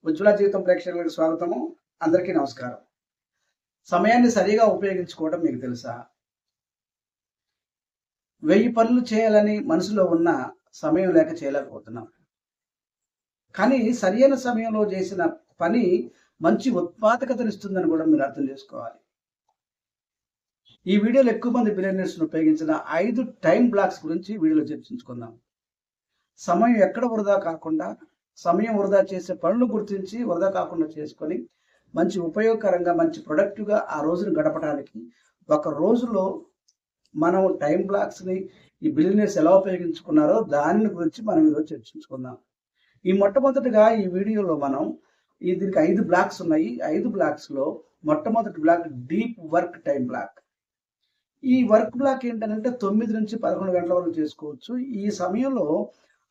ఉజ్వల జీవితం ప్రేక్షకులకు స్వాగతము. అందరికీ నమస్కారం. సమయాన్ని సరిగా ఉపయోగించుకోవడం మీకు తెలుసా? 1000 పనులు చేయాలని మనసులో ఉన్న సమయం లేక చేయలేకపోతున్నాం. కానీ సరైన సమయంలో చేసిన పని మంచి ఉత్పాదకతనిస్తుందని కూడా మీరు అర్థం చేసుకోవాలి. ఈ వీడియోలో ఎక్కువ మంది బిలియనీర్స్ను ఉపయోగించిన 5 టైం బ్లాక్స్ గురించి వీడియోలో చర్చించుకుందాం. సమయం ఎక్కడ వృధా కాకుండా, సమయం వృధా చేసే పనులు గుర్తించి వృధా కాకుండా చేసుకొని మంచి ఉపయోగకరంగా, మంచి ప్రొడక్టివ్గా ఆ రోజును గడపడానికి ఒక రోజులో మనం టైం బ్లాక్స్ని ఈ బిలియనీర్స్ ఎలా ఉపయోగించుకున్నారో దాని గురించి మనం ఈరోజు చర్చించుకుందాం. ఈ మొట్టమొదటిగా ఈ వీడియోలో మనం దీనికి 5 బ్లాక్స్ ఉన్నాయి. 5 బ్లాక్స్లో మొట్టమొదటి block deep work time block. ఈ వర్క్ బ్లాక్ ఏంటంటే 9 నుంచి 11 గంటల వరకు చేసుకోవచ్చు. ఈ సమయంలో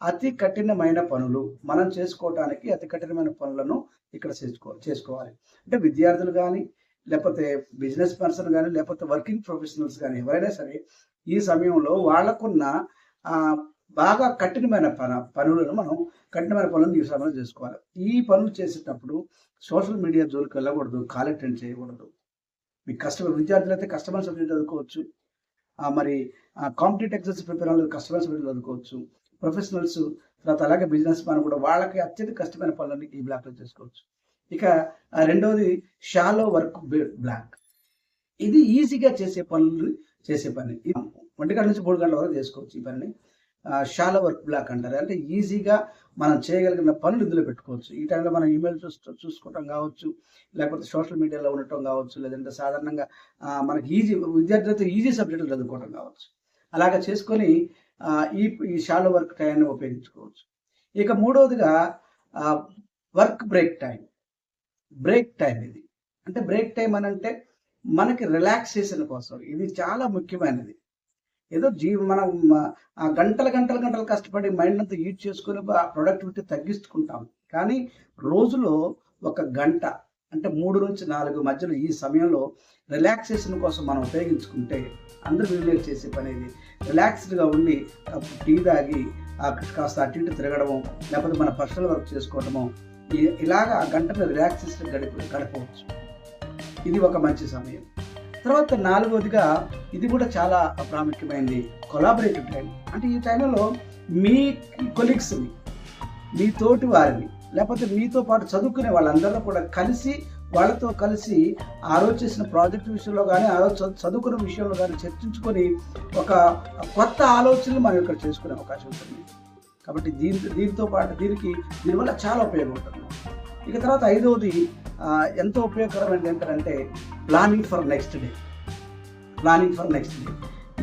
అతి కఠినమైన పనులు మనం చేసుకోవటానికి అతి కఠినమైన పనులను ఇక్కడ చేసుకోవాలి. అంటే విద్యార్థులు కానీ, లేకపోతే బిజినెస్ పర్సన్ కానీ, లేకపోతే వర్కింగ్ ప్రొఫెషనల్స్ కానీ ఎవరైనా సరే ఈ సమయంలో వాళ్ళకున్న బాగా కఠినమైన పనులను ఈ సమయంలో చేసుకోవాలి. ఈ పనులు చేసేటప్పుడు సోషల్ మీడియా జోలికి వెళ్ళకూడదు, కాల్ అటెండ్ చేయకూడదు. మీకు విద్యార్థులు అయితే కస్టమర్ సబ్జెక్ట్ చదువుకోవచ్చు. మరి కాంపిటేటివ్ ఎగ్జామ్స్ ప్రిపేర్ అవ్వాలి, కస్టమర్ సబ్జెక్ట్ చదువుకోవచ్చు. ప్రొఫెషనల్స్ తర్వాత అలాగే బిజినెస్ మ్యాన్ కూడా వాళ్ళకి అత్యంత కష్టమైన పనులని ఈ బ్లాక్లో చేసుకోవచ్చు. ఇక రెండవది షాలో వర్క్ బ్లాక్. ఇది ఈజీగా చేసే పని. 1 గంట నుంచి 3 గంటల వరకు చేసుకోవచ్చు ఈ పనిని. షాలో వర్క్ బ్లాక్ అంటారు. అంటే ఈజీగా మనం చేయగలిగిన పనులు ఇందులో పెట్టుకోవచ్చు. ఈ టైంలో మనం ఈమెయిల్ చూసుకోవటం కావచ్చు, లేకపోతే సోషల్ మీడియాలో ఉండటం కావచ్చు, లేదంటే సాధారణంగా మనకి విద్యార్థులతో ఈజీ సబ్జెక్టులు చదువుకోవడం కావచ్చు. అలాగా చేసుకొని ఈ షాలో వర్క్ టైంని ఉపయోగించుకోవచ్చు. ఇక మూడవదిగా వర్క్ బ్రేక్ టైం. ఇది అంటే బ్రేక్ టైం అని అంటే మనకి రిలాక్సేషన్ కోసం ఇది చాలా ముఖ్యమైనది. ఏదో మనం గంటలు కష్టపడి మైండ్ అంతా యూజ్ చేసుకొని ప్రొడక్టివిటీ తగ్గించుకుంటాం. కానీ రోజులో 1 గంట అంటే 3 నుంచి 4 మధ్యలో ఈ సమయంలో రిలాక్సేషన్ కోసం మనం ఉపయోగించుకుంటే అందరూ వీళ్ళు చేసే పని ఇది. రిలాక్స్డ్గా ఉండి టీ తాగి కాస్త అటు ఇటు తిరగడము, లేకపోతే మన పర్సనల్ వర్క్ చేసుకోవడము, ఇలాగా ఆ గంటను రిలాక్సేషన్ గడపవచ్చు. ఇది ఒక మంచి సమయం. తర్వాత 4వదిగా ఇది కూడా చాలా ప్రాముఖ్యమైనది, కొలాబరేటివ్ టైం. అంటే ఈ టైంలో మీ కొలీగ్స్ని, మీ తోటి వారిని, లేకపోతే మీతో పాటు చదువుకునే వాళ్ళందరూ కూడా వాళ్ళతో కలిసి ఆ రోజు చేసిన ప్రాజెక్ట్ విషయంలో కానీ, ఆ రోజు చదువుకున్న విషయంలో కానీ చర్చించుకొని ఒక కొత్త ఆలోచనలు మనం ఇక్కడ చేసుకునే అవకాశం ఉంటుంది. కాబట్టి దీనితో పాటు దీనివల్ల చాలా ఉపయోగం ఉంటుంది. ఇక తర్వాత 5వది ఎంతో ఉపయోగకరమైనది ఏంటంటే ప్లానింగ్ ఫర్ నెక్స్ట్ డే.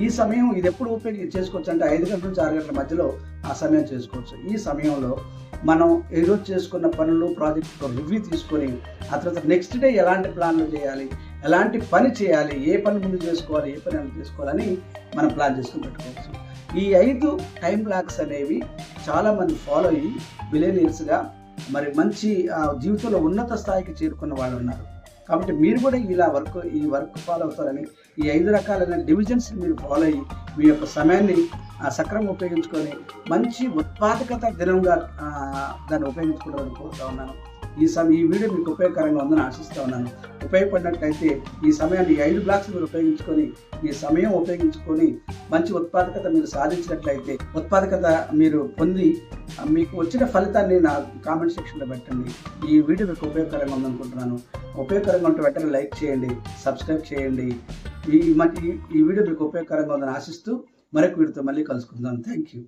ఈ సమయం ఇది ఎప్పుడు చేసుకోవచ్చు అంటే 5 గంటల నుంచి 6 గంటల మధ్యలో ఆ సమయం చేసుకోవచ్చు. ఈ సమయంలో మనం ఈరోజు చేసుకున్న పనులు, ప్రాజెక్ట్ రివ్యూ తీసుకొని ఆ తర్వాత నెక్స్ట్ డే ఎలాంటి ప్లాన్లు చేయాలి, ఎలాంటి పని చేయాలి, ఏ పని ముందు చేసుకోవాలి, ఏ పని చేసుకోవాలని మనం ప్లాన్ చేసుకుని పెట్టుకోవచ్చు. ఈ 5 టైం బ్లాక్స్ అనేవి చాలామంది ఫాలో అయ్యి బిలియనీర్స్గా మరి మంచి జీవితంలో ఉన్నత స్థాయికి చేరుకున్న వాళ్ళు ఉన్నారు. కాబట్టి మీరు కూడా ఈ వర్క్ ఫాలో అవుతారని, ఈ 5 రకాలైన డివిజన్స్ మీరు ఫాలో అయ్యి మీ యొక్క సమయాన్ని సక్రమంగా ఉపయోగించుకొని మంచి ఉత్పాదకత దినంగా దాన్ని ఉపయోగించుకోవడానికి కోరుతూ ఉన్నాను. ఈ వీడియో మీకు ఉపయోగకరంగా ఉందని ఆశిస్తూ ఉన్నాను. ఉపయోగపడినట్లయితే ఈ సమయాన్ని 5 బ్లాక్స్ మీరు ఉపయోగించుకొని మంచి ఉత్పాదకత మీరు సాధించినట్లయితే, ఉత్పాదకత మీరు పొంది మీకు వచ్చిన ఫలితాన్ని నా కామెంట్ సెక్షన్లో పెట్టండి. ఈ వీడియో మీకు ఉపయోగకరంగా ఉందనుకుంటున్నాను. ఉపయోగకరంగా ఉంటే వెంటనే లైక్ చేయండి, సబ్స్క్రైబ్ చేయండి. ఈ వీడియో మీకు ఉపయోగకరంగా ఉందని ఆశిస్తూ మరొక వీడియోతో మళ్ళీ కలుసుకుందాం. Thank you.